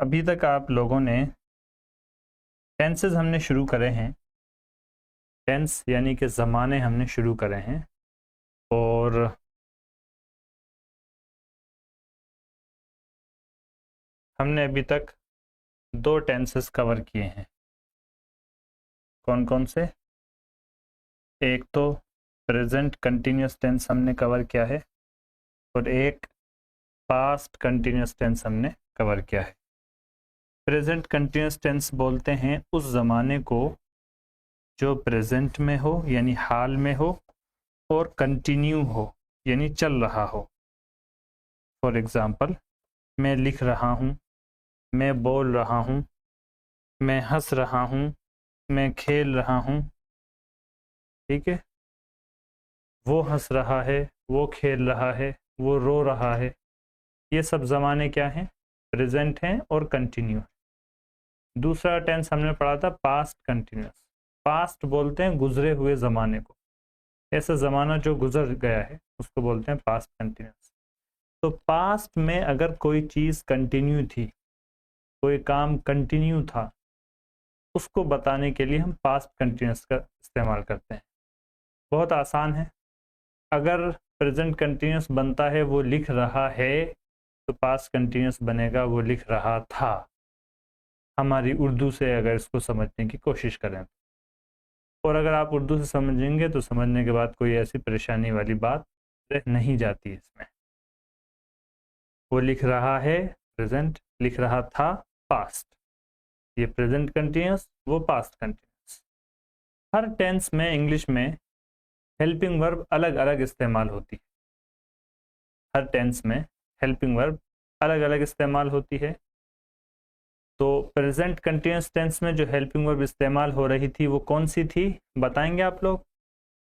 अभी तक आप लोगों ने टेंसेस हमने शुरू करे हैं, टेंस यानी कि ज़माने हमने शुरू करे हैं, और हमने अभी तक 2 टेंसेस कवर किए हैं। कौन कौन से? एक तो प्रेजेंट कंटिन्यूस टेंस हमने कवर किया है और एक पास्ट कंटिन्यूस टेंस हमने कवर किया है। प्रेजेंट कंटिन्यूस टेंस बोलते हैं उस ज़माने को जो प्रेजेंट में हो यानी हाल में हो और कंटिन्यू हो यानी चल रहा हो। फॉर एग्ज़ाम्पल, मैं लिख रहा हूँ, मैं बोल रहा हूँ, मैं हंस रहा हूँ, मैं खेल रहा हूँ। ठीक है, वो हंस रहा है, वो खेल रहा है, वो रो रहा है। ये सब ज़माने क्या हैं? प्रेजेंट हैं और कंटिन्यू। दूसरा टेंस हमने पढ़ा था पास्ट कंटिन्यूस। पास्ट बोलते हैं गुजरे हुए ज़माने को, ऐसा ज़माना जो गुजर गया है उसको बोलते हैं पास्ट कंटिन्यूस। तो पास्ट में अगर कोई चीज़ कंटिन्यू थी, कोई काम कंटिन्यू था, उसको बताने के लिए हम पास्ट कंटिन्यूस का इस्तेमाल करते हैं। बहुत आसान है। अगर प्रेजेंट कंटिन्यूस बनता है वो लिख रहा है, तो पास्ट कंटिन्यूस बनेगा वो लिख रहा था। हमारी उर्दू से अगर इसको समझने की कोशिश करें, और अगर आप उर्दू से समझेंगे तो समझने के बाद कोई ऐसी परेशानी वाली बात रह नहीं जाती इसमें। वो लिख रहा है प्रेजेंट, लिख रहा था पास्ट। ये प्रेजेंट कंटिन्यूस, वो पास्ट कंटिन्यूस। हर टेंस में इंग्लिश में हेल्पिंग वर्ब अलग अलग इस्तेमाल होती है। हर टेंस में हेल्पिंग वर्ब अलग अलग इस्तेमाल होती है। तो प्रेजेंट कंटिन्यूस टेंस में जो हेल्पिंग वर्ब इस्तेमाल हो रही थी वो कौन सी थी, बताएंगे आप लोग?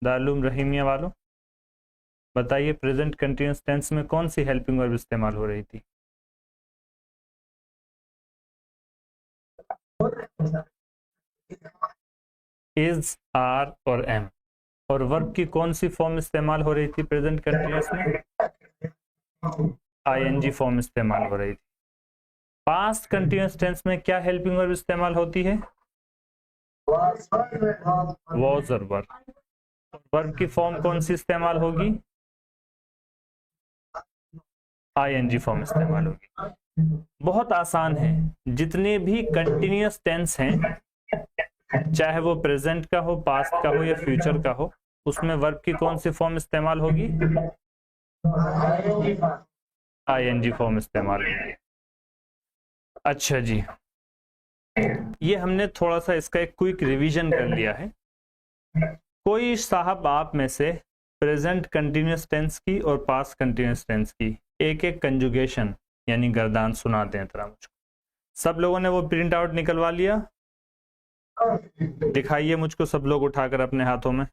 दारुल रहीमिया वालों बताइए, प्रेजेंट कंटिन्यूस टेंस में कौन सी हेल्पिंग वर्ब इस्तेमाल हो रही थी? इज, आर और एम। और वर्ब की कौन सी फॉर्म इस्तेमाल हो रही थी प्रेजेंट कंटिन्यूस में? आईएनजी फॉर्म इस्तेमाल हो रही थी। पास्ट कंटिन्यूस टेंस में क्या हेल्पिंग वर्ब इस्तेमाल होती है? वॉज और वर। वर्ब की फॉर्म कौन सी इस्तेमाल होगी? आईएनजी फॉर्म इस्तेमाल होगी। बहुत आसान है। जितने भी कंटिन्यूस टेंस हैं, चाहे वो प्रेजेंट का हो, पास्ट का हो या फ्यूचर का हो, उसमें वर्ब की कौन सी फॉर्म इस्तेमाल होगी? आईएनजी फॉर्म इस्तेमाल होगी। अच्छा जी, ये हमने थोड़ा सा इसका एक क्विक रिवीजन कर लिया है। कोई साहब आप में से प्रेजेंट कंटिन्यूस टेंस की और पास्ट कंटिन्यूस टेंस की एक एक कंजुगेशन यानी गर्दान सुना दें जरा मुझको। सब लोगों ने वो प्रिंट आउट निकलवा लिया? दिखाइए मुझको सब लोग उठाकर अपने हाथों में।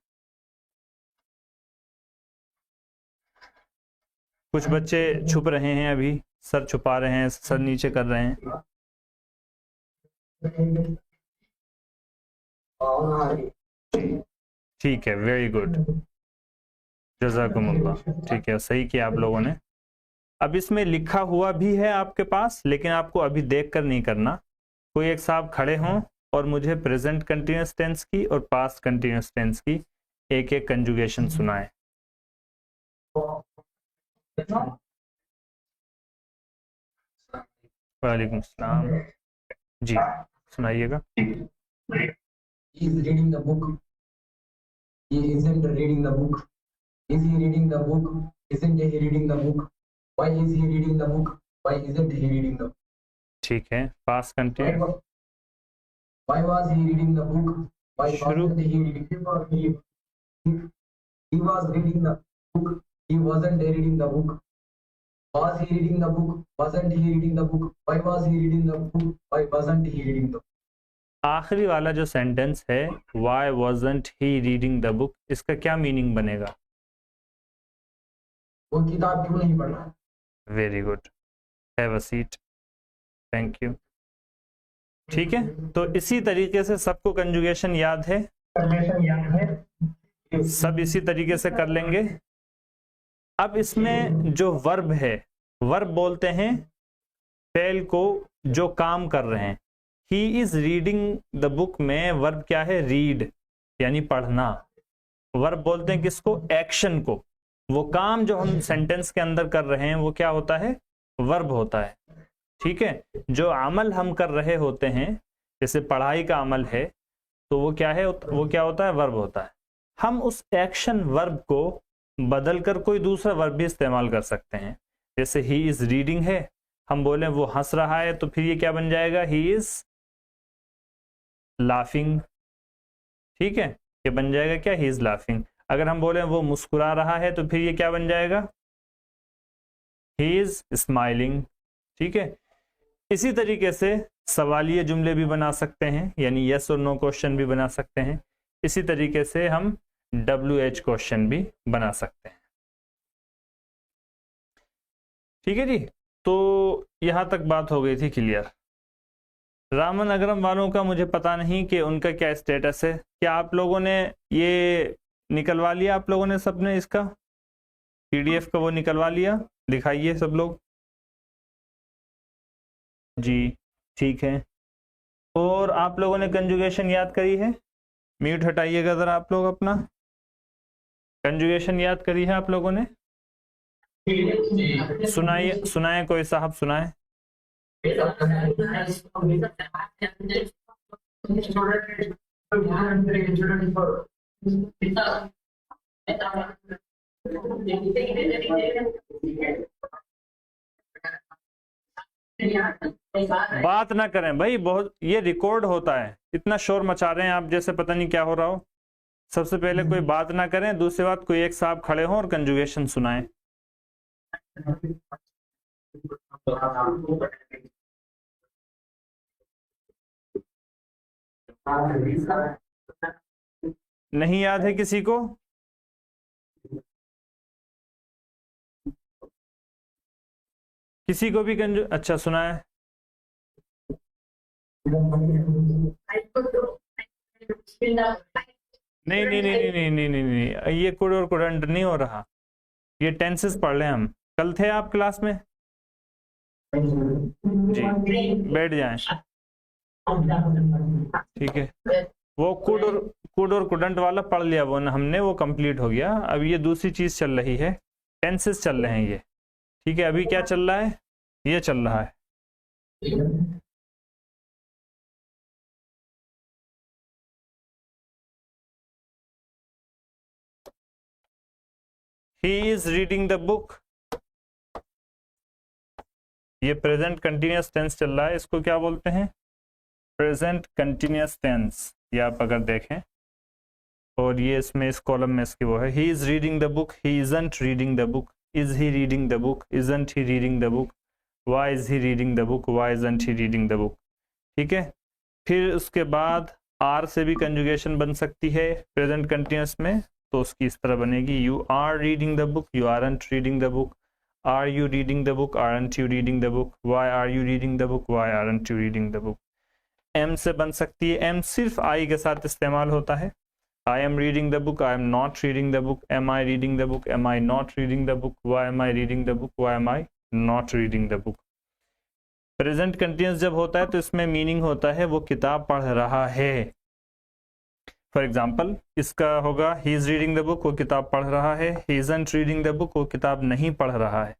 कुछ बच्चे छुप रहे हैं, अभी सर छुपा रहे हैं, सर नीचे कर रहे हैं। ठीक है, वेरी गुड, जज़ाकुमुल्लाह। ठीक है, सही किया आप लोगों ने। अब इसमें लिखा हुआ भी है आपके पास, लेकिन आपको अभी देखकर नहीं करना। कोई एक साहब खड़े हों और मुझे प्रेजेंट कंटिन्यूस टेंस की और पास्ट कंटिन्यूस टेंस की एक एक कंजुगेशन सुनाएं। वालेकुम सलाम जी, सुनाइएगा। He is reading the book. He isn't reading the book. Is he reading the book? Isn't he reading the book? Why is he reading the book? Why isn't he reading the book? ठीक है, past continuous. Why was he reading the book? Why शुरू। wasn't he reading? He was reading the book. He wasn't reading the book. Was he reading the book? Wasn't he reading the book? Why was he reading the book? Why wasn't he reading the book? आखिरी वाला जो sentence है, Why wasn't he reading the book, इसका क्या meaning बनेगा? वो किताब क्यों नहीं पढ़ रहा? Very good, have a seat, thank you. ठीक है, तो इसी तरीके से सबको कंजुगेशन याद है? सब इसी तरीके से कर लेंगे। अब इसमें जो वर्ब है, वर्ब बोलते हैं फेल को जो काम कर रहे हैं। ही इज रीडिंग द बुक में वर्ब क्या है? रीड, यानी पढ़ना। वर्ब बोलते हैं किसको? एक्शन को। वो काम जो हम सेंटेंस के अंदर कर रहे हैं वो क्या होता है? वर्ब होता है। ठीक है, जो अमल हम कर रहे होते हैं, जैसे पढ़ाई का अमल है, तो वो क्या है? वो क्या होता है? वर्ब होता है। हम उस एक्शन वर्ब को बदलकर कोई दूसरा वर्ब भी इस्तेमाल कर सकते हैं। जैसे ही इज रीडिंग है, हम बोले वो हंस रहा है, तो फिर ये क्या बन जाएगा? He is laughing. ठीक है, ये बन जाएगा क्या? He is laughing. अगर हम बोले वो मुस्कुरा रहा है, तो फिर ये क्या बन जाएगा? He is smiling. ठीक है, इसी तरीके से सवालिये जुमले भी बना सकते हैं, यानी यस और नो क्वेश्चन भी बना सकते हैं। इसी तरीके से हम WH क्वेश्चन भी बना सकते हैं। ठीक है जी, तो यहां तक बात हो गई थी क्लियर। रामन अग्रम वालों का मुझे पता नहीं कि उनका क्या स्टेटस है। क्या आप लोगों ने ये निकलवा लिया? आप लोगों ने सबने इसका PDF का वो निकलवा लिया? दिखाइए सब लोग जी। ठीक है, और आप लोगों ने कंजुगेशन याद करी है? म्यूट हटाइएगा जरा आप लोग अपना। कंजुगेशन याद करी है आप लोगों ने? सुनाइए, सुनाए कोई साहब, सुनाए। बात ना करें भाई, बहुत ये रिकॉर्ड होता है। इतना शोर मचा रहे हैं आप जैसे पता नहीं क्या हो रहा हो। सबसे पहले कोई बात ना करें, दूसरी बात कोई एक साहब खड़े हों और कंजुगेशन सुनाएं। नहीं याद है किसी को? किसी को भी अच्छा सुनाए। नहीं नहीं नहीं नहीं नहीं नहीं नहीं, ये कुड और कुडंट नहीं हो रहा। ये टेंसेस पढ़ रहे हैं हम। कल थे आप क्लास में जी, बैठ जाएं। ठीक है, वो कुड और कुडंट वाला पढ़ लिया वो हमने, वो कंप्लीट हो गया। अब ये दूसरी चीज चल रही है, टेंसेस चल रहे हैं ये। ठीक है, अभी क्या चल रहा है? ये चल रहा है। He is reading the book। ये प्रेजेंट कंटिन्यूअस टेंस चल रहा है, इसको क्या बोलते हैं? Present continuous tense. ये आप अगर देखें, और ये इसमें इस कॉलम में इसकी वो है, he is reading the book, he isn't reading the book, is he reading the book, isn't he reading the book, why is he reading the book, why isn't he reading the book. ठीक है, फिर उसके बाद are से भी conjugation बन सकती है प्रेजेंट कंटिन्यूअस में, तो उसकी इस तरह बनेगी, you are reading the book, you aren't reading the book, are you reading the book, aren't you reading the book, why are you reading the book, why aren't you reading the book. Am से बन सकती है, M सिर्फ आई के साथ इस्तेमाल होता है। I am reading the book, I am not reading the book, am I reading the book, am I not reading the book, why am I reading the book, why am I not reading the book. Present continuous जब होता है तो इसमें meaning होता है वो किताब पढ़ रहा है। फॉर एग्जाम्पल इसका होगा, he is reading the book, वो किताब पढ़ रहा है। He isn't reading the book, वो किताब नहीं पढ़ रहा है।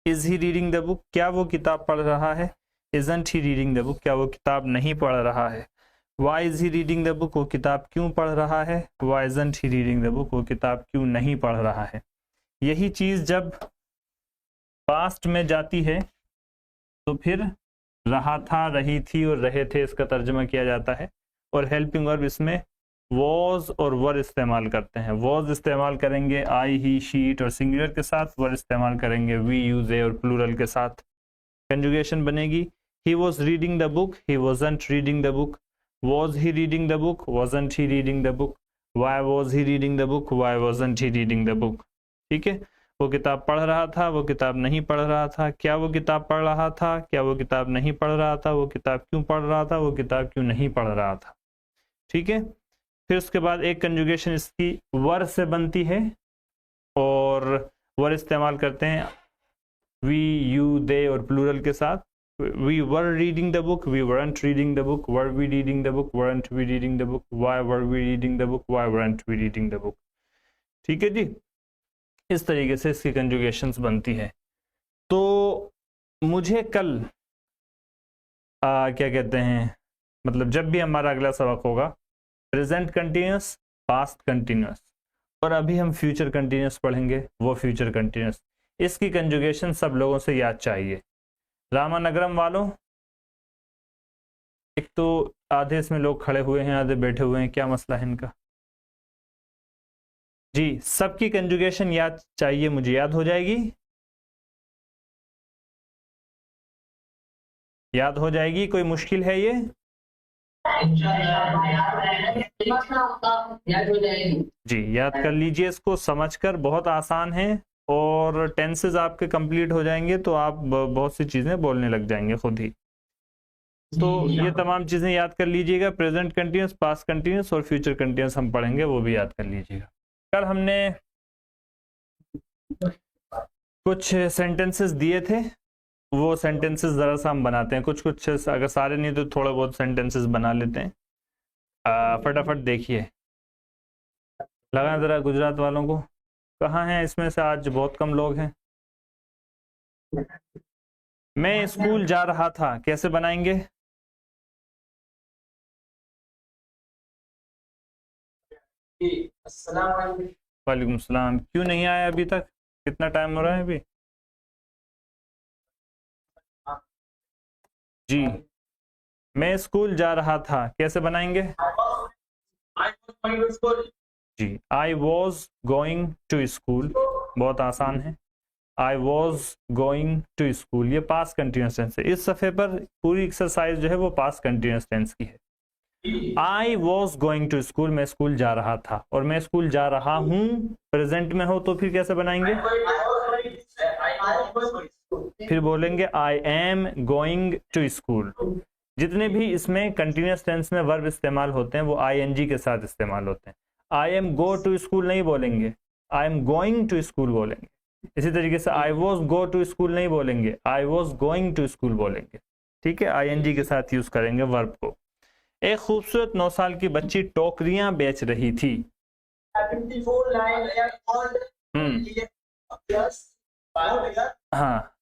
Is he reading the book, क्या वो किताब पढ़ रहा है। Isn't he reading the book, क्या वो किताब नहीं पढ़ रहा है। Why is he reading the book, वो किताब क्यों पढ़ रहा है। Why isn't he reading the book, वो किताब क्यों नहीं पढ़ रहा है। यही चीज जब पास्ट में जाती है तो फिर रहा था, रही थी और रहे थे इसका तर्जमा किया जाता है। और हेल्पिंग वर्ब इसमें वॉज और वर इस्तेमाल करते हैं। वॉज इस्तेमाल करेंगे आई ही शीट और सिंगुलर के साथ, वर इस्तेमाल करेंगे वी यू दे और प्लूरल के साथ। कंजुगेशन बनेगी, he was reading the book, he wasn't reading the book, was he reading the book, wasn't he reading the book, why was he reading the book, why wasn't he reading the book. ठीक है, वो किताब पढ़ रहा था, वो किताब नहीं पढ़ रहा था, क्या वो किताब पढ़ रहा था, क्या वो किताब नहीं पढ़ रहा था, वो किताब क्यों पढ़ रहा था, वो किताब क्यों नहीं पढ़ रहा था। ठीक है, फिर उसके बाद एक कंजुगेशन इसकी वर से बनती है और वर इस्तेमाल करते हैं वी यू दे और प्लूरल के साथ। we were reading the book, we weren't reading the book, were we reading the book, weren't we reading the book, why were we reading the book, why weren't we reading the book। ठीक है जी, इस तरीके से इसकी कंजुगेशंस बनती है। तो मुझे कल क्या कहते हैं, मतलब जब भी हमारा अगला सबक होगा प्रेजेंट कंटिन्यूस, पास्ट कंटिन्यूस, और अभी हम फ्यूचर कंटिन्यूस पढ़ेंगे, वो फ्यूचर कंटिन्यूस, इसकी कंजुगेशन सब लोगों से याद चाहिए। रामानगरम वालों, एक तो आधे इसमें लोग खड़े हुए हैं, आधे बैठे हुए हैं, क्या मसला है इनका? जी, सबकी कंजुगेशन याद चाहिए, मुझे याद हो जाएगी, याद हो जाएगी, कोई मुश्किल है ये? जी, याद कर लीजिए इसको, समझकर, बहुत आसान है, और टेंसेस आपके कंप्लीट हो जाएंगे तो आप बहुत सी चीजें बोलने लग जाएंगे खुद ही। तो ये तमाम चीजें याद कर लीजिएगा, प्रेजेंट कंटिन्यूस, पास्ट कंटिन्यूस और फ्यूचर कंटिन्यूस हम पढ़ेंगे, वो भी याद कर लीजिएगा। कल हमने कुछ सेंटेंसेस दिए थे, वो सेंटेंसेस जरा सा हम बनाते हैं, कुछ कुछ, अगर सारे नहीं तो थोड़े बहुत सेंटेंसेस बना लेते हैं। फटाफट देखिए, लगा जरा गुजरात वालों को, कहाँ हैं इसमें से? आज बहुत कम लोग हैं। मैं स्कूल जा रहा था, कैसे बनाएंगे? वालेकुम सलाम। क्यों नहीं आया अभी तक? कितना टाइम हो रहा है अभी? जी, मैं स्कूल जा रहा था, कैसे बनाएंगे? जी, I was going to school, बहुत आसान है। I was going to school, ये पास्ट कंटिन्यूस टेंस है। इस सफ़े पर पूरी एक्सरसाइज जो है वो पास्ट कंटिन्यूस टेंस की है। I was going to school, मैं स्कूल जा रहा था, और मैं स्कूल जा रहा हूँ प्रेजेंट में हो तो फिर कैसे बनाएंगे? फिर बोलेंगे I am going to school. जितने भी इसमें कंटिन्यूस टेंस में वर्ब इस्तेमाल होते हैं वो आईएनजी के साथ इस्तेमाल होते हैं। I am go to school नहीं बोलेंगे, I am going to school बोलेंगे। इसी तरीके से I was go to school नहीं बोलेंगे, I was going to school बोलेंगे। ठीक है, आईएनजी के साथ यूज करेंगे वर्ब को। एक खूबसूरत 9 साल की बच्ची टोकरियां बेच रही थी। हाँ,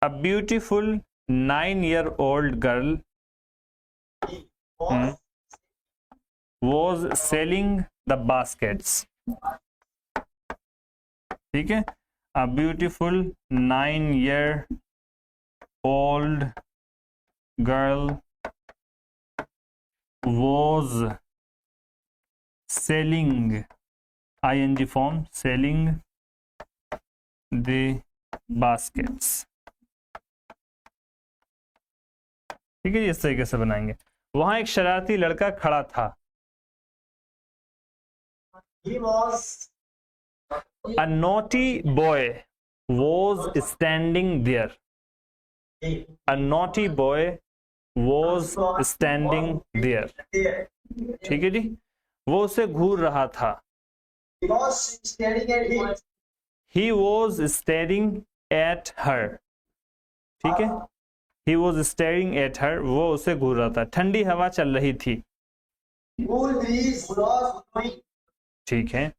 A beautiful 9-year-old girl was selling the baskets. ठीक है, A beautiful 9-year-old girl was selling, ing form, selling the baskets। ठीक है, इस तरीके से बनाएंगे। वहां एक शरारती लड़का खड़ा था। A naughty boy was standing there. A naughty boy was standing there. ठीक है जी, वो उसे घूर रहा था। He was staring at her. ठीक है, He was staring at her, वो उसे घूर रहा था। ठंडी हवा चल रही थी। ठीक है,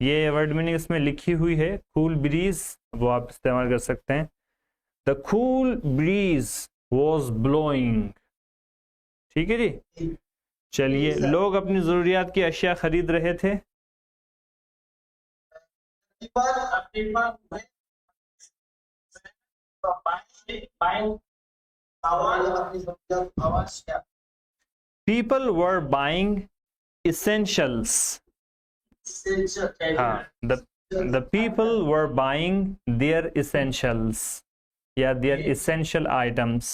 ये वर्ड मीनिंग इसमें लिखी हुई है, कूल ब्रीज, वो आप इस्तेमाल कर सकते हैं। The cool bridge was blowing. ठीक है जी, चलिए, लोग अपनी जरूरियात की अशिया खरीद रहे थे। People were buying essentials. हाँ, the people were buying their essentials या their essential items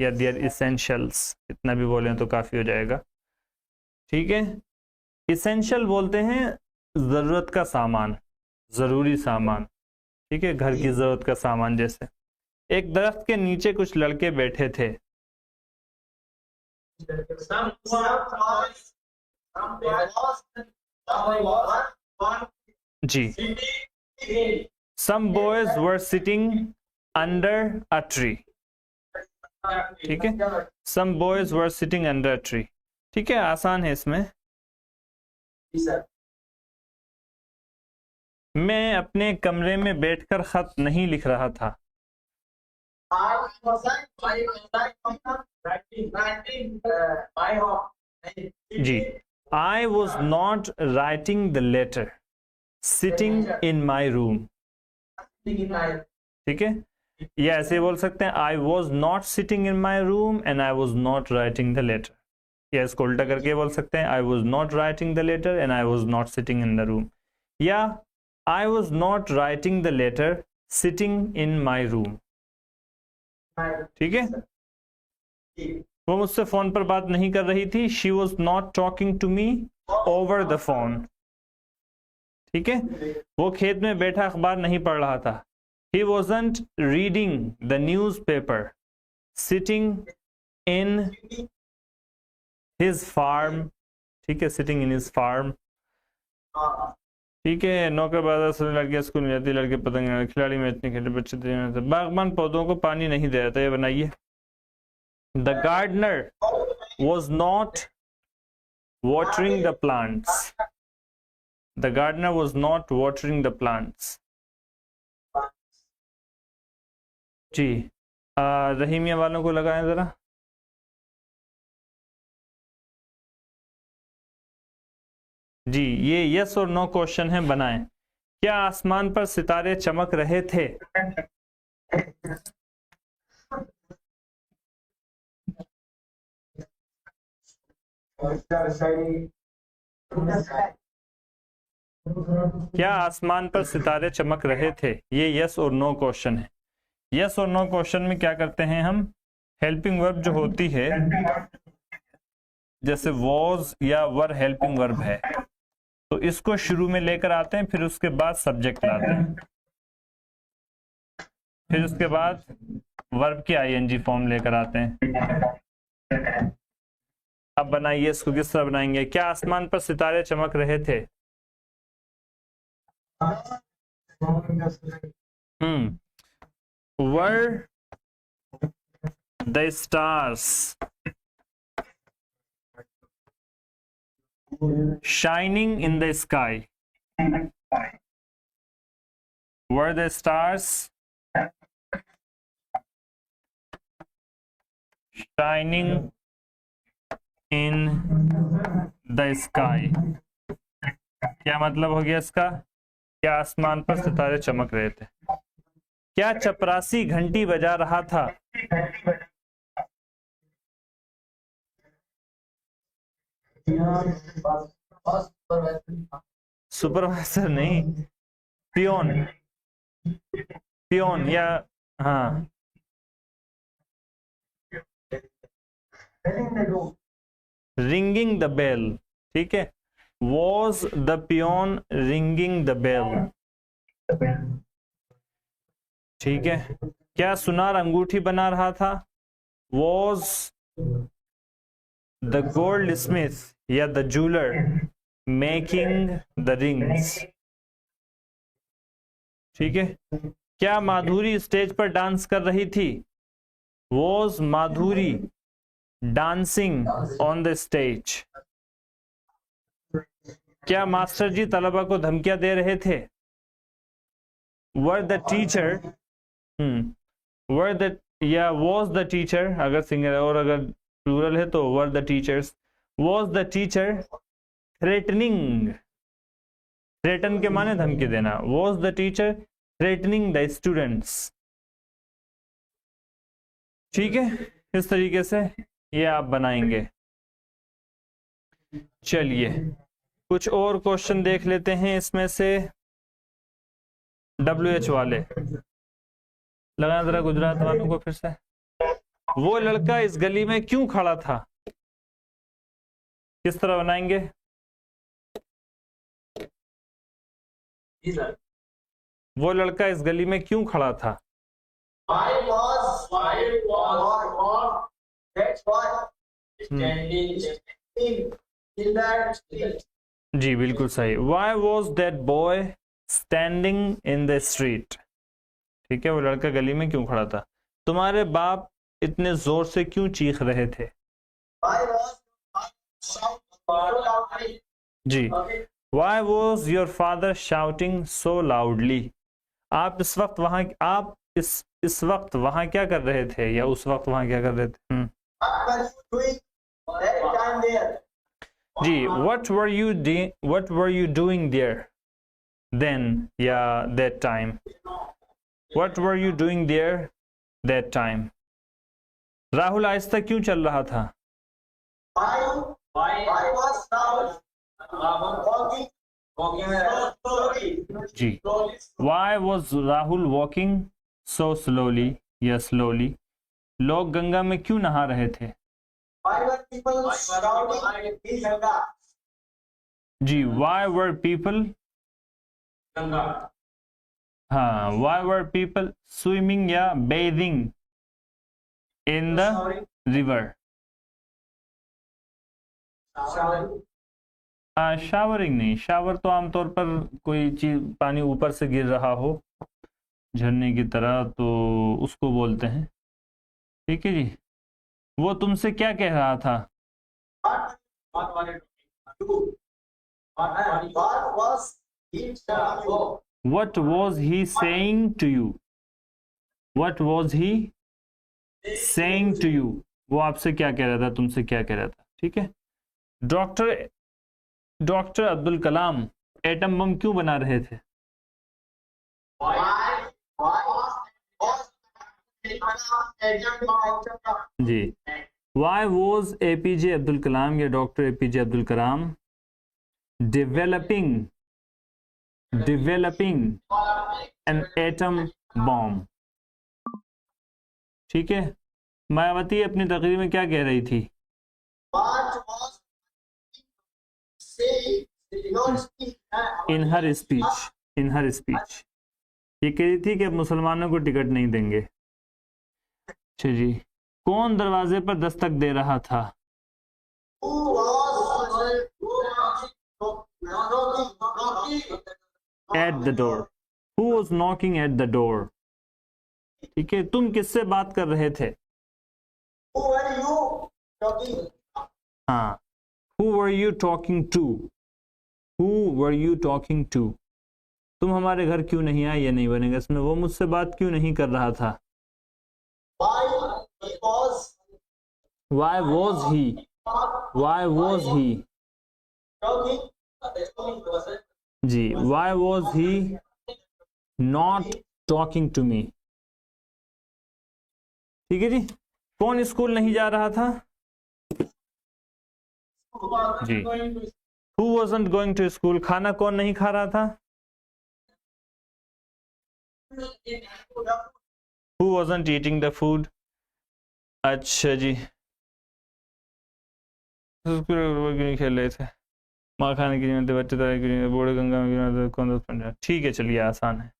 या their essentials, इतना भी बोलें तो काफी हो जाएगा। ठीक है, essential बोलते हैं जरूरत का सामान, जरूरी सामान। ठीक है, घर की जरूरत का सामान। जैसे एक दरख्त के नीचे कुछ लड़के बैठे थे। जी, Some boys were sitting under a tree. ठीक है, some boys were sitting under a tree. ठीक है, आसान है इसमें. मैं अपने कमरे में बैठकर खत नहीं लिख रहा था. जी, I was not writing the letter, sitting in my room. ठीक है, या ऐसे बोल सकते हैं I was not sitting in my room and I was not writing the letter. या इसको उल्टा करके बोल सकते हैं I was not writing the letter and I was not sitting in the room. या I was not writing the letter sitting in my room. ठीक है, वो मुझसे फोन पर बात नहीं कर रही थी. She was not talking to me over the phone. ठीक है, वो खेत में बैठा अखबार नहीं पढ़ रहा था. He wasn't reading the newspaper sitting in his farm. ठीक है, sitting in his farm. ठीक है, नौकर बाजार से लड़कियां स्कूल में जाती, लड़के पतंग खिलाड़ी में इतने खेले, बच्चे बागबान पौधों को पानी नहीं दे रहा था. ये बनाइए. The gardener was not watering the plants. The gardener was not watering the plants. जी, रहीमिया वालों को लगाएं जरा. जी, ये यस और नो क्वेश्चन है, बनाएं. क्या आसमान पर सितारे चमक रहे थे? क्या आसमान पर सितारे चमक रहे थे? ये यस और नो क्वेश्चन है. यस और नो क्वेश्चन में क्या करते हैं हम, हेल्पिंग वर्ब जो होती है, जैसे वॉज या वर हेल्पिंग वर्ब है, तो इसको शुरू में लेकर आते हैं, फिर उसके बाद सब्जेक्ट लाते हैं, फिर उसके बाद वर्ब की आईएनजी फॉर्म लेकर आते हैं. अब बनाइए इसको, किस तरह बनाएंगे. क्या आसमान पर सितारे चमक रहे थे? Were the stars shining in the sky? Were the stars shining in the sky? क्या मतलब हो गया इसका? क्या आसमान पर सितारे चमक रहे थे? क्या चपरासी घंटी बजा रहा था? सुपरवाइजर नहीं, पियोन. पियोन या हाँ, रिंगिंग द बेल. ठीक है, was the peon ringing the bell? ठीक है, क्या सुनार अंगूठी बना रहा था? Was the goldsmith या the jeweler making the rings? ठीक है, क्या माधुरी स्टेज पर डांस कर रही थी? Was Madhuri dancing on the stage? क्या मास्टर जी तलबा को धमकियां दे रहे थे? Were the teacher were the या was the teacher अगर सिंगल है, और अगर प्लूरल है तो were the teachers. Was the teacher threatening? threaten के माने धमकी देना. Was the teacher threatening the students? ठीक है, इस तरीके से ये आप बनाएंगे. चलिए कुछ और क्वेश्चन देख लेते हैं इसमें से. WH वाले लगाना जरा गुजरात वालों को फिर से. वो लड़का इस गली में क्यों खड़ा था? किस तरह बनाएंगे? वो लड़का इस गली में क्यों खड़ा था? जी बिल्कुल सही. Why was that boy standing in the street. ठीक है, वो लड़का गली में क्यों खड़ा था? तुम्हारे बाप इतने जोर से क्यों चीख रहे थे? जी, Why was your father shouting so loudly? आप इस वक्त वहां क्या कर रहे थे, या उस वक्त वहां क्या कर रहे थे? जी, what were you doing there then, या that time? What were you doing there that time? Rahul आहिस्ता क्यों चल रहा था? जी, Why was Rahul walking so slowly? या slowly? लोग गंगा में क्यों नहा रहे थे? जी, Why were people? हाँ, Why were people swimming या bathing in the river? Showering नहीं, शावर तो आमतौर पर कोई चीज पानी ऊपर से गिर रहा हो झरने की तरह, तो उसको बोलते हैं। ठीक है जी, वो तुमसे क्या कह रहा था? What was he saying to you? What was he saying to you? वो आपसे क्या कह रहा था, तुमसे क्या कह रहा था? ठीक है, doctor Abdul Kalam atom bomb क्यों बना रहे थे? जी, Why was APJ Abdul Kalam या doctor APJ Abdul Kalam developing an atom bomb? ठीक है, मायावती अपनी तकरीर में क्या कह रही थी? इन हर स्पीच ये कह रही थी कि अब मुसलमानों को टिकट नहीं देंगे। अच्छा जी, कौन दरवाजे पर दस्तक दे रहा था? At the door. Who was knocking at the door? ठीक है, तुम किससे बात कर रहे थे? हाँ, Who were you talking to? Who were you talking to? तुम हमारे घर क्यों नहीं आए, ये नहीं बनेगा इसमें। वो मुझसे बात क्यों नहीं कर रहा था? Why was he? Ji, Why was he not talking to me? ठीक है जी, कौन स्कूल नहीं जा रहा था? जी, Who wasn't going to school? खाना कौन नहीं खा रहा था? Who wasn't eating the food? अच्छा जी, क्यों खेल रहे थे? माँ खाने की कीमत, बच्चे तरह की बूढ़े गंगा में कौन 10 ठीक है, चलिए आसान है।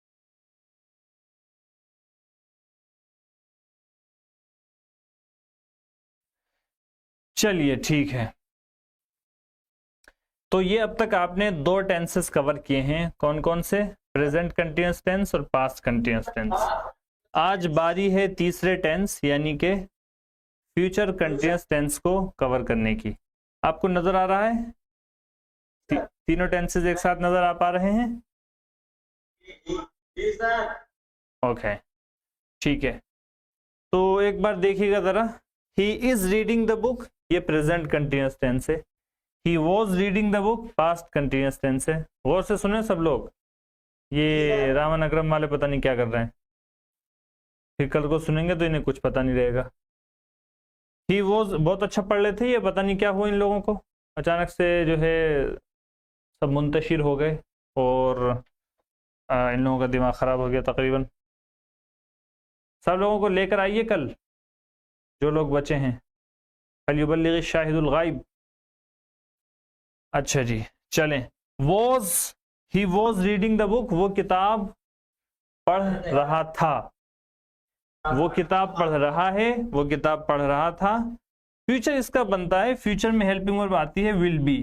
चलिए ठीक है, तो ये अब तक आपने 2 टेंसेस कवर किए हैं। कौन कौन से? प्रेजेंट कंटिन्यूअस टेंस और पास्ट कंटिन्यूअस टेंस। आज बारी है तीसरे टेंस यानी के फ्यूचर कंटिन्यूअस टेंस को कवर करने की। आपको नजर आ रहा है? तीनों टेंसेस एक साथ नजर आ पा रहे हैं? ओके, ठीक है, तो एक बार देखिएगा जरा। He is reading the book, ये प्रेजेंट कंटिन्यूअस टेंस है। He was reading the book, past continuous tense है। गौर से सुने सब लोग, ये रामन अकरम वाले पता नहीं क्या कर रहे हैं, फिर कल को सुनेंगे तो इन्हें कुछ पता नहीं रहेगा। ही वॉज बहुत अच्छा पढ़ रहे थे, ये पता नहीं क्या हुआ इन लोगों को, अचानक से जो है सब मुंतशिर हो गए और इन लोगों का दिमाग ख़राब हो गया तकरीबन। सब लोगों को लेकर आइए कल, जो लोग बचे हैं। फलयुबल्लिग शाहिदुल गायब। अच्छा जी, चलें। ही वॉज रीडिंग द बुक, वो किताब पढ़ रहा था। वो किताब पढ़ रहा है, वो किताब पढ़ रहा था। फ्यूचर इसका बनता है, फ्यूचर में हेल्पिंग वर्ब आती है विल बी।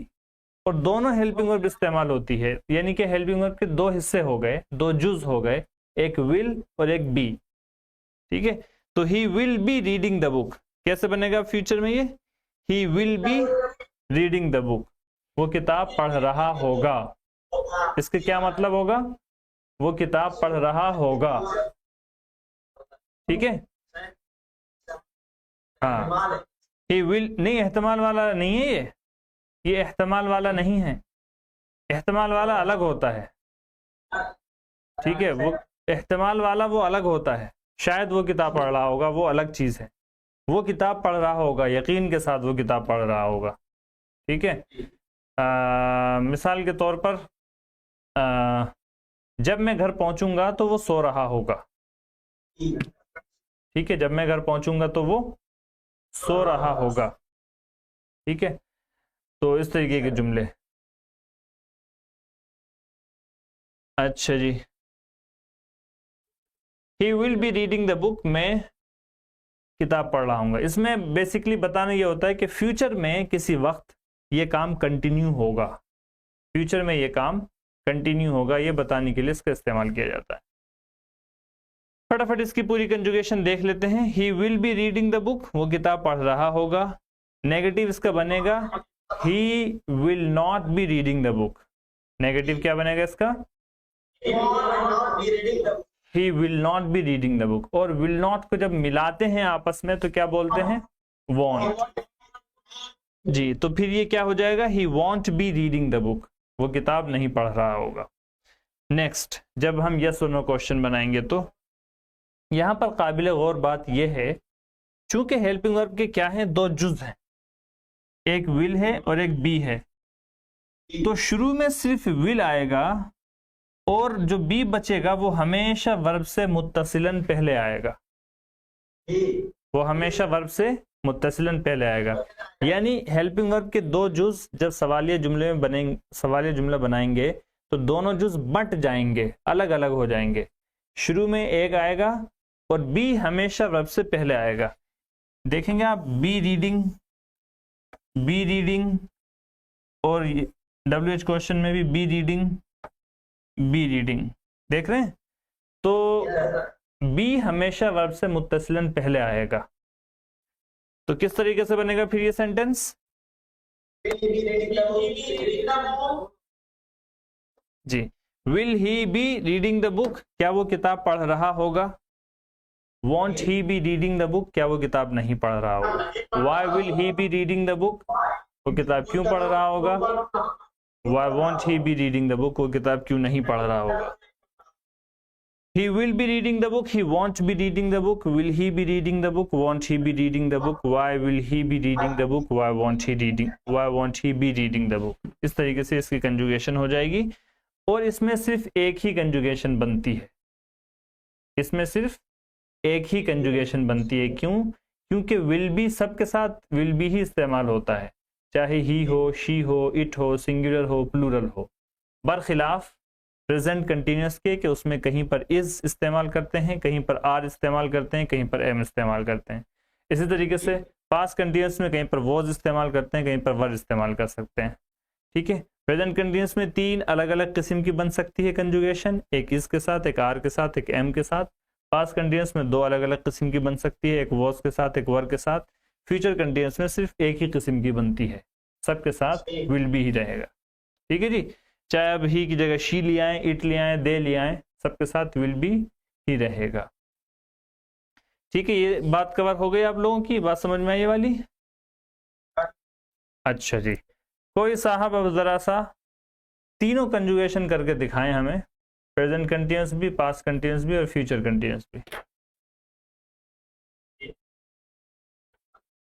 और दोनों हेल्पिंग वर्ब इस्तेमाल होती है, यानी कि हेल्पिंग वर्ब के दो हिस्से हो गए, दो जुज हो गए, एक विल और एक बी। ठीक है, तो ही will be reading the book कैसे बनेगा फ्यूचर में? ये ही will be reading the book, वो किताब पढ़ रहा होगा। इसके क्या मतलब होगा? वो किताब पढ़ रहा होगा। ठीक है, हाँ, ही विल नहीं, एहतमाल वाला नहीं है ये एहतमाल वाला नहीं है, एहतमाल वाला अलग होता है। ठीक है, वो एहतमाल वाला वो अलग होता है, शायद वो किताब पढ़ रहा होगा, वो अलग चीज है। वो किताब पढ़ रहा होगा, यकीन के साथ वो किताब पढ़ रहा होगा। ठीक है, मिसाल के तौर पर जब मैं घर पहुंचूंगा तो वो सो रहा होगा। ठीक है, जब मैं घर पहुंचूंगा तो वो सो रहा होगा। ठीक है, तो इस तरीके के जुमले। अच्छा जी, he will be reading the book, मैं किताब पढ़ रहा हूँ। इसमें बेसिकली बताना ये होता है कि फ्यूचर में किसी वक्त ये काम कंटिन्यू होगा, फ्यूचर में ये काम कंटिन्यू होगा, ये बताने के लिए इसका इस्तेमाल किया जाता है। फटाफट इसकी पूरी कंजुगेशन देख लेते हैं। ही will be reading the book, वो किताब पढ़ रहा होगा। नेगेटिव इसका बनेगा he will not be reading the book. Negative क्या बनेगा इसका? He will not be reading the book. और विल नॉट को जब मिलाते हैं आपस में तो क्या बोलते हैं? वॉन्ट। जी, तो फिर ये क्या हो जाएगा? He won't be reading the book, वो किताब नहीं पढ़ रहा होगा। नेक्स्ट, जब हम यस और नो क्वेश्चन बनाएंगे तो यहां पर काबिल गौर बात यह है, चूंकि हेल्पिंग वर्ब के क्या है? दो जुज हैं, एक विल है और एक बी है, तो शुरू में सिर्फ विल आएगा और जो बी बचेगा वो हमेशा वर्ब से मुत्तसिलन पहले आएगा, वो हमेशा वर्ब से मुत्तसिलन पहले आएगा। यानी हेल्पिंग वर्ब के दो जुज जब सवालिया जुमले में बनेंगे, सवालिया जुमला बनाएंगे तो दोनों जुज बंट जाएंगे, अलग अलग हो जाएंगे। शुरू में एक आएगा और बी हमेशा वर्ब से पहले आएगा। देखेंगे आप बी रीडिंग और WH क्वेश्चन में भी बी रीडिंग देख रहे हैं, तो बी हमेशा वर्ब से मुत्तसिलन पहले आएगा। तो किस तरीके से बनेगा फिर ये सेंटेंस? जी, will he be reading the book, क्या वो किताब पढ़ रहा होगा? Won't he be reading the book, क्या वो किताब नहीं पढ़ रहा होगा? Why will he be reading the book, वो किताब क्यों पढ़ रहा होगा? Why won't he be reading the book, वो किताब क्यों नहीं पढ़ रहा होगा? He will be reading the book, he won't be reading the book, will he be reading the book, won't he be reading the book, why will he be reading the book, why won't he be reading the book। इस तरीके से इसकी conjugation हो जाएगी और इसमें सिर्फ एक ही कंजुगेशन बनती है, इसमें सिर्फ एक ही कंजुगेशन बनती है। क्यों? क्योंकि विल बी सबके साथ विल बी ही इस्तेमाल होता है, चाहे ही हो, शी हो, इट हो, सिंगुलर हो, प्लूरल हो, बरखिलाफ प्रेजेंट कंटिन्यूअस के कि उसमें कहीं पर इज इस्तेमाल करते हैं, कहीं पर आर इस्तेमाल करते हैं, कहीं पर एम इस्तेमाल करते हैं। इसी तरीके से पास्ट कंटिन्यूअस में कहीं पर वॉज इस्तेमाल करते हैं, कहीं पर वर इस्तेमाल कर सकते हैं। ठीक है, प्रेजेंट कंटिन्यूअस में तीन अलग अलग किस्म की बन सकती है कंजुगेशन, एक इज के साथ, एक आर के साथ, एक एम के साथ। पास्ट कंटिन्यूअस में दो अलग अलग किस्म की बन सकती है, एक वॉज के साथ, एक वर के साथ। फ्यूचर कंटिन्यूअस में सिर्फ एक ही किस्म की बनती है, सबके साथ विल बी ही रहेगा। ठीक है जी, चाहे अब ही की जगह शी ले आए, इट ले आए, दे ले आए, सबके साथ विल बी ही रहेगा। ठीक है, ये बात कवर हो गई आप लोगों की, बात समझ में आई ये वाली? अच्छा जी, कोई साहब अब जरा सा तीनों कंजुगेशन करके दिखाएं हमें, प्रेजेंट कंटिन्यूअस भी, पास्ट कंटिन्यूअस भी और फ्यूचर कंटिन्यूअस भी।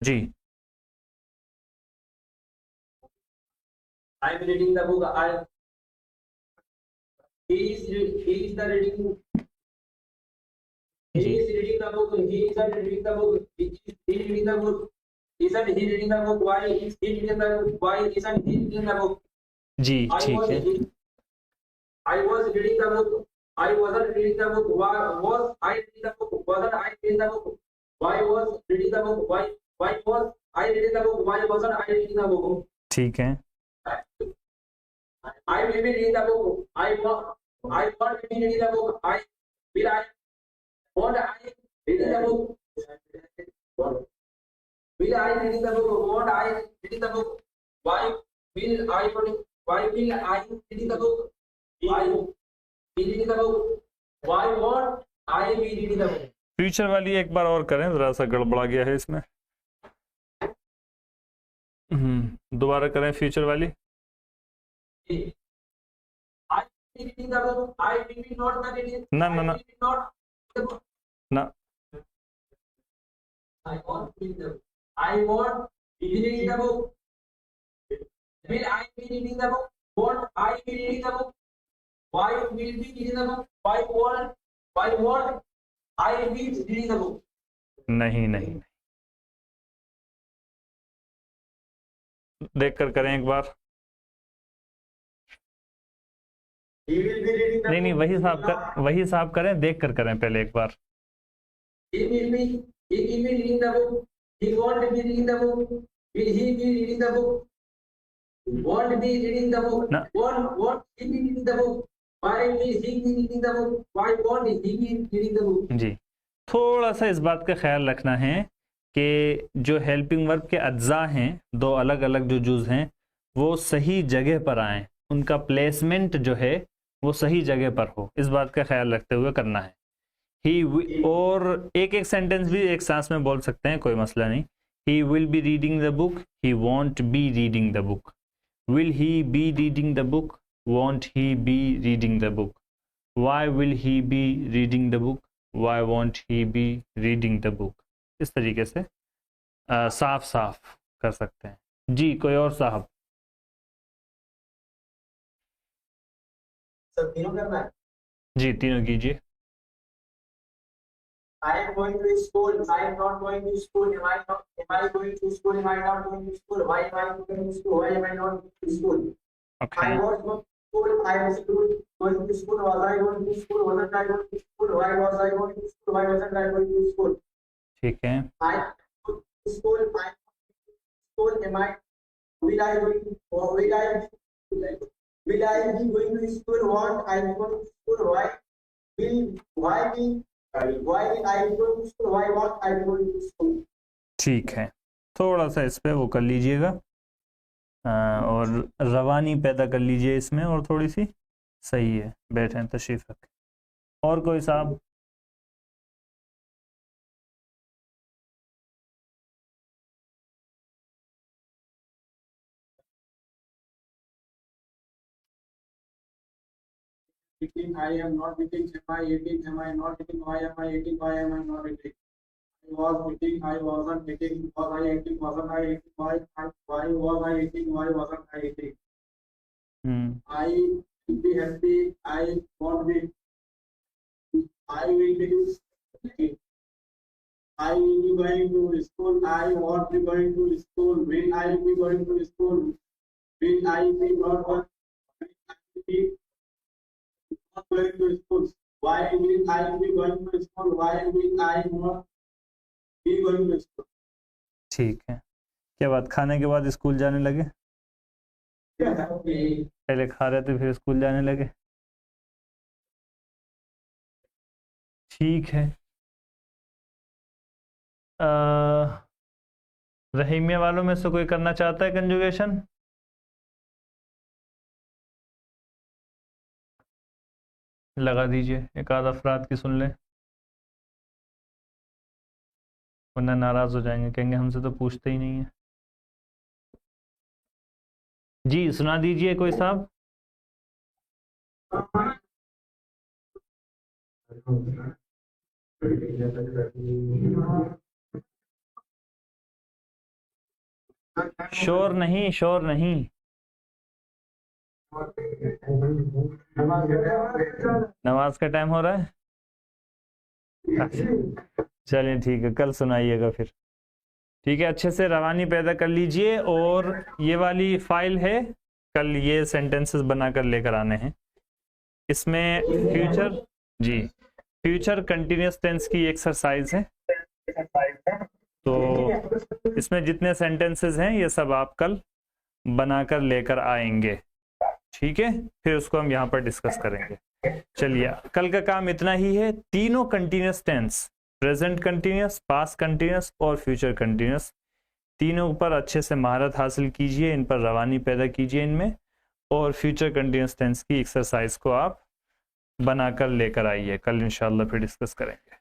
जी, I am reading the book. He is reading. He is reading the book. He is reading the book. He is reading the book. Isn't he reading the book? Why is he reading the book? Why isn't he reading the book? जी ठीक है। I was reading the book. I wasn't reading the book. Why was I reading the book? Wasn't I reading the book? Why was reading the book? Why was I reading the book? Why wasn't I reading the book? ठीक है, I will be reading the book. I want to be reading the book. I want I reading the book. Will I reading the book? Want I reading the book? Why will I reading the book? Why be reading the book? Why want I be reading the book? Future वाली एक बार और करें, जरा सा गड़बड़ा गया है इसमें। दोबारा करें फ्यूचर वाली। I be reading the book. I will be not the reading. ना ना ना Not the book. ना, I want to read the book. I want be reading the book. Will I be reading the book? Won't I be reading the book? Why will be reading the book? Why won't I be reading the book? नहीं नहीं, देख कर करें एक बार। He will be reading the नहीं book. वही साहब करें, देख कर करें पहले एक बार। He will be reading the book. He won't be reading the book. Will he be reading the book? Won't be reading the book. No. Won't he be reading the book? Why will he be reading the book? Why won't he be reading the book? जी, थोड़ा सा इस बात का ख्याल रखना है कि जो हेल्पिंग वर्ब के अज्जा हैं, दो अलग अलग जो जुज हैं, वो सही जगह पर आए, उनका प्लेसमेंट जो है वो सही जगह पर हो, इस बात का ख्याल रखते हुए करना है। ही और एक एक सेंटेंस भी एक सांस में बोल सकते हैं, कोई मसला नहीं। He will be reading the book, he won't be reading the book. Will he be reading the book, won't he be reading the book. Why will he be reading the book, why won't he be reading the book. इस तरीके से साफ साफ कर सकते हैं। जी, कोई और साहब? सब तीनों करना है। जी, तीनों कीजिए। I am going to school. I am not going to school. Am I going to school? Am I not going to school? Why am I going to school? Why am I not going to school? Okay. I was going to school. I was going to school. Was I going to school? Wasn't I going to school? Why was I going to school? Why wasn't I going to school? ठीक है। I go to school. I school. Am I? Will I going to? Or will I be going to school? What? I am going to school. Why? Why will I be going to school? Why won't I be going to school? ठीक है, थोड़ा सा इस पे वो कर लीजिएगा और रवानी पैदा कर लीजिए इसमें, और थोड़ी सी सही है। बैठें, तशरीफ रखें। और कोई साहब? Eating, I am not eating. Am I eating? Am I not eating? Why am I eating? Why am I not eating? I was eating. I wasn't eating. Was I eating? Wasn't I eating? Why was I eating? Why wasn't I eating? I will be happy. I won't be. I will be. I will be going to school. I won't be going to school. Will I be going to school? Will I be not going? Will I be not going to school? Why will I be going to school? Why will I not be going to school? ठीक है। क्या बात, खाने के बाद school जाने लगे? पहले खा रहे थे फिर स्कूल जाने लगे? ठीक है। रहीमिया वालों में से कोई करना चाहता है कंजुगेशन? लगा दीजिए, एक आध अफराद की सुन लें, वरना नाराज हो जाएंगे, कहेंगे हमसे तो पूछते ही नहीं है। जी, सुना दीजिए कोई साहब। शोर नहीं, शोर नहीं। नमाज का टाइम हो रहा है? चलिए ठीक है, कल सुनाइएगा फिर। ठीक है, अच्छे से रवानी पैदा कर लीजिए, और ये वाली फाइल है, कल ये सेंटेंसेस बनाकर लेकर आने हैं। इसमें फ्यूचर, जी, फ्यूचर कंटिन्यूस टेंस की एक्सरसाइज है, तो इसमें जितने सेंटेंसेस हैं ये सब आप कल बनाकर लेकर आएंगे। ठीक है, फिर उसको हम यहाँ पर डिस्कस करेंगे। चलिए, कल का काम इतना ही है। तीनों continuous tense, present continuous, past continuous और फ्यूचर कंटिन्यूस, तीनों ऊपर अच्छे से महारत हासिल कीजिए, इन पर रवानी पैदा कीजिए इनमें, और फ्यूचर कंटिन्यूस टेंस की एक्सरसाइज को आप बनाकर लेकर आइए। कल इंशाल्लाह फिर डिस्कस करेंगे।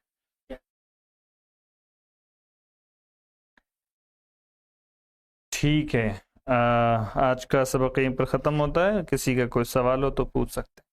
ठीक है, आज का सबक यहीं पर ख़त्म होता है। किसी का कोई सवाल हो तो पूछ सकते हैं।